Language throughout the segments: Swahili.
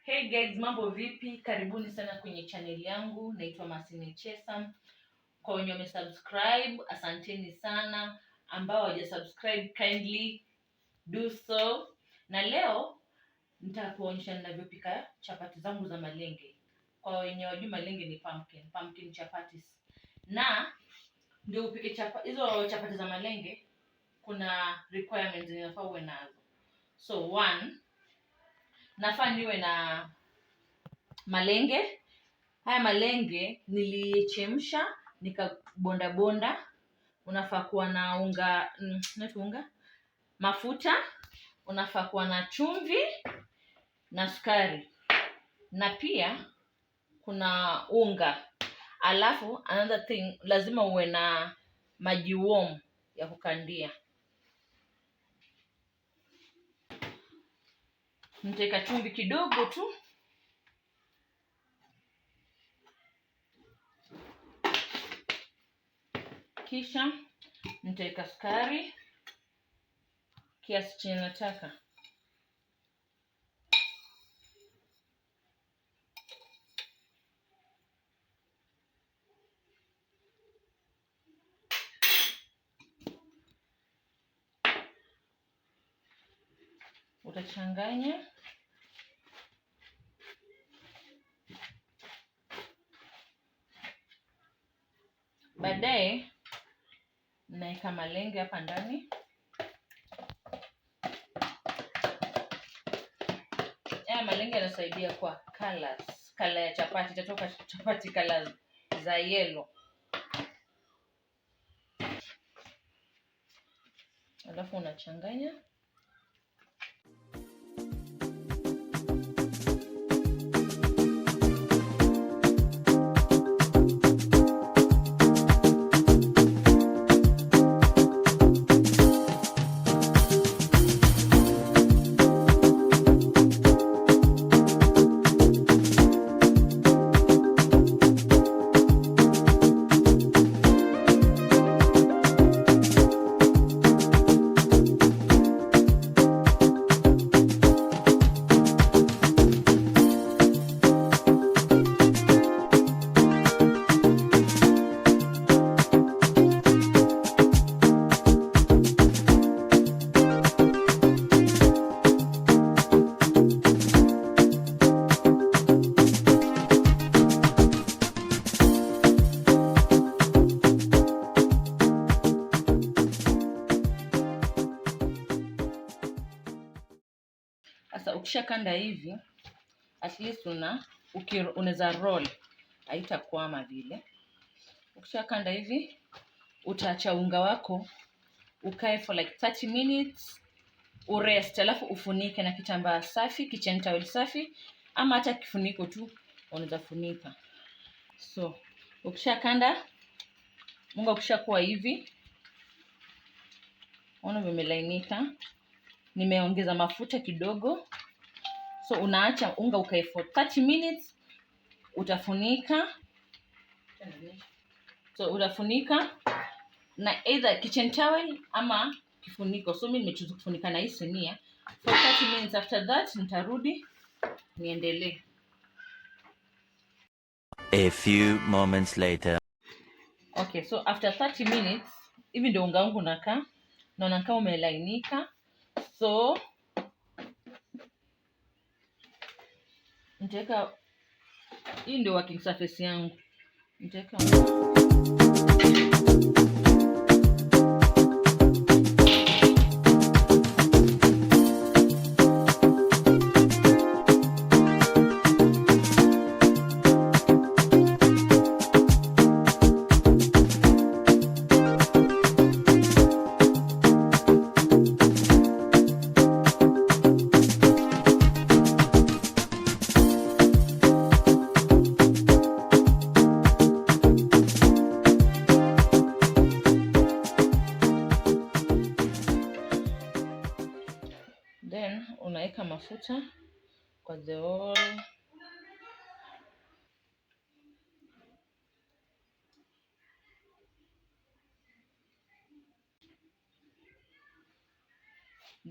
Hey guys, mambo vipi? Karibuni sana kwenye channel yangu. Naitwa Masini Chesa. Kwa wenye wamesubscribe, asanteni sana. Ambao hawajasubscribe, kindly do so. Na leo nitakuonyesha ninavyopika chapati zangu za malenge. Kwa wenye wajui malenge ni pumpkin chapatis. Na ndio upike hizo chapati za malenge, kuna requirements zinafaa uwe nazo. So one, nafaa niwe na malenge. Haya malenge nilichemsha nikabonda bonda. Unafaa kuwa na unga, mafuta, unafaa kuwa na chumvi na sukari, na pia kuna unga. Alafu another thing, lazima uwe na maji warm ya kukandia. Nitaweka chumvi kidogo tu, kisha nitaweka sukari kiasi chenye nataka. Utachanganya. Baadaye naweka malenge hapa ndani. Malenge yanasaidia kwa colors. Color ya chapati itatoka chapati colors za yellow. Alafu unachanganya. Sasa ukishakanda hivi, at least unaweza roll, haitakwama vile. Ukishakanda hivi, utaacha unga wako ukae for like 30 minutes, urest, alafu ufunike na kitambaa safi, kitchen towel safi, ama hata kifuniko tu unaweza funika. So ukishakanda unga, ukishakuwa hivi, ona vimelainika. Nimeongeza mafuta kidogo. So unaacha unga ukae for 30 minutes, utafunika. So utafunika na either kitchen towel ama kifuniko. So mimi nimechoose kufunika na hii sinia for 30 minutes. After that nitarudi niendelee. A few moments later. Okay, so after 30 minutes, hivi ndio unga wangu unakaa. Naona kama umelainika. So nitaweka, hii ndio working surface yangu. Nitaweka then unaweka mafuta kwa the whole.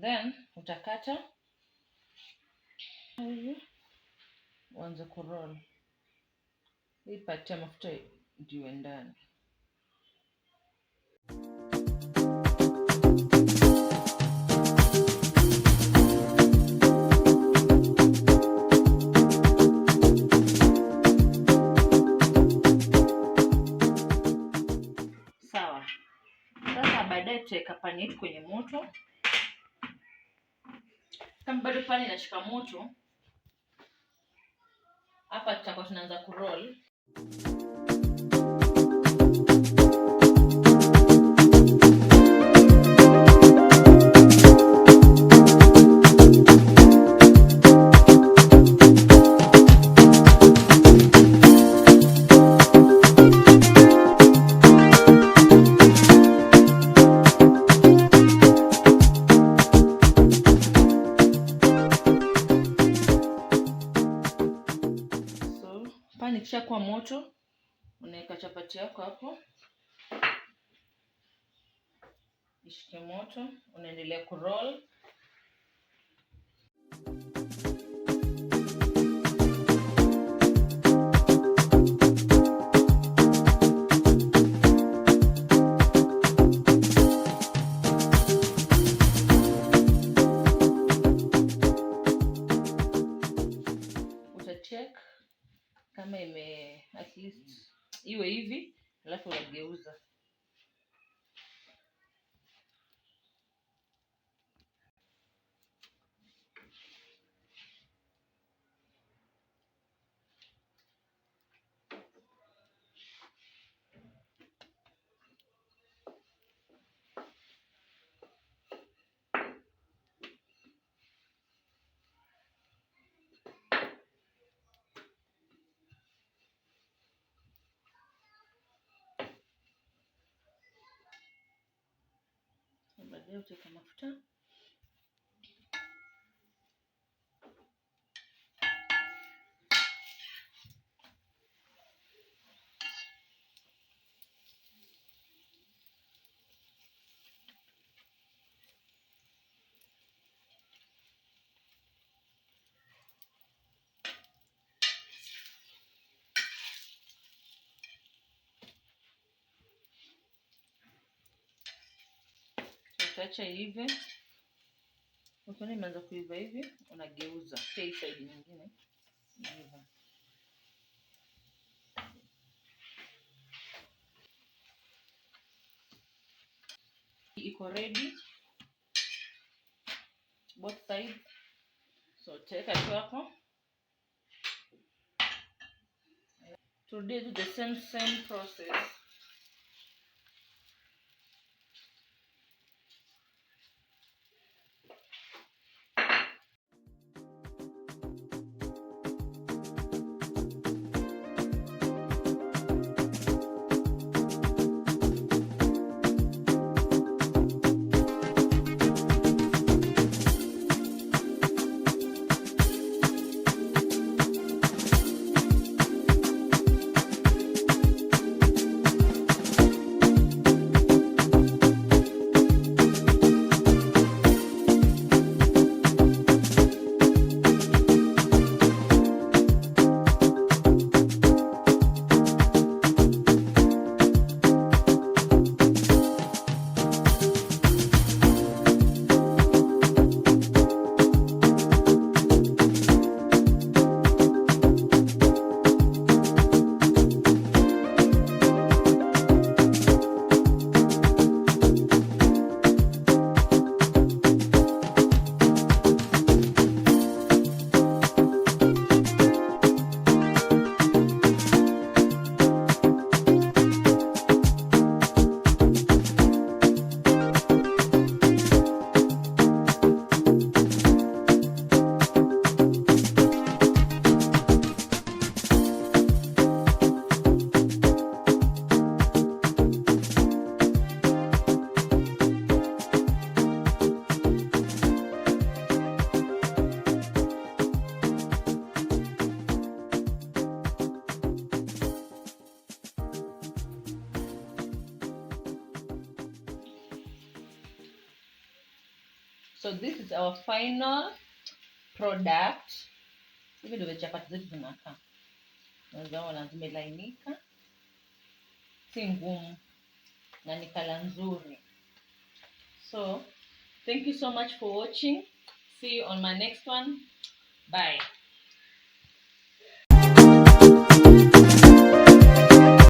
Then utakata hivi. uanze kuroll. Hii pati ya mafuta ndio ndani. Sawa. Sasa baadaye tutaweka pani yetu kwenye moto. Kama bado pani inashika moto, hapa tutakuwa tunaanza kuroll. Pani ikishakuwa moto, unaweka chapati yako hapo, ishike moto, unaendelea kuroll. Utacheck kama at least iwe hivi, alafu unageuza. Baadaye utaweka mafuta. Utaacha hivi. Ukiona imeanza kuiva hivi, unageuza. Hii side nyingine. Iva. Iko ready. Both sides. So take a hapo. Today do the same process. So this is our final product. Hivi ndio chapati zetu zinakaa. Unaona zimelainika, si ngumu na ni kala nzuri. So thank you so much for watching. See you on my next one. Bye.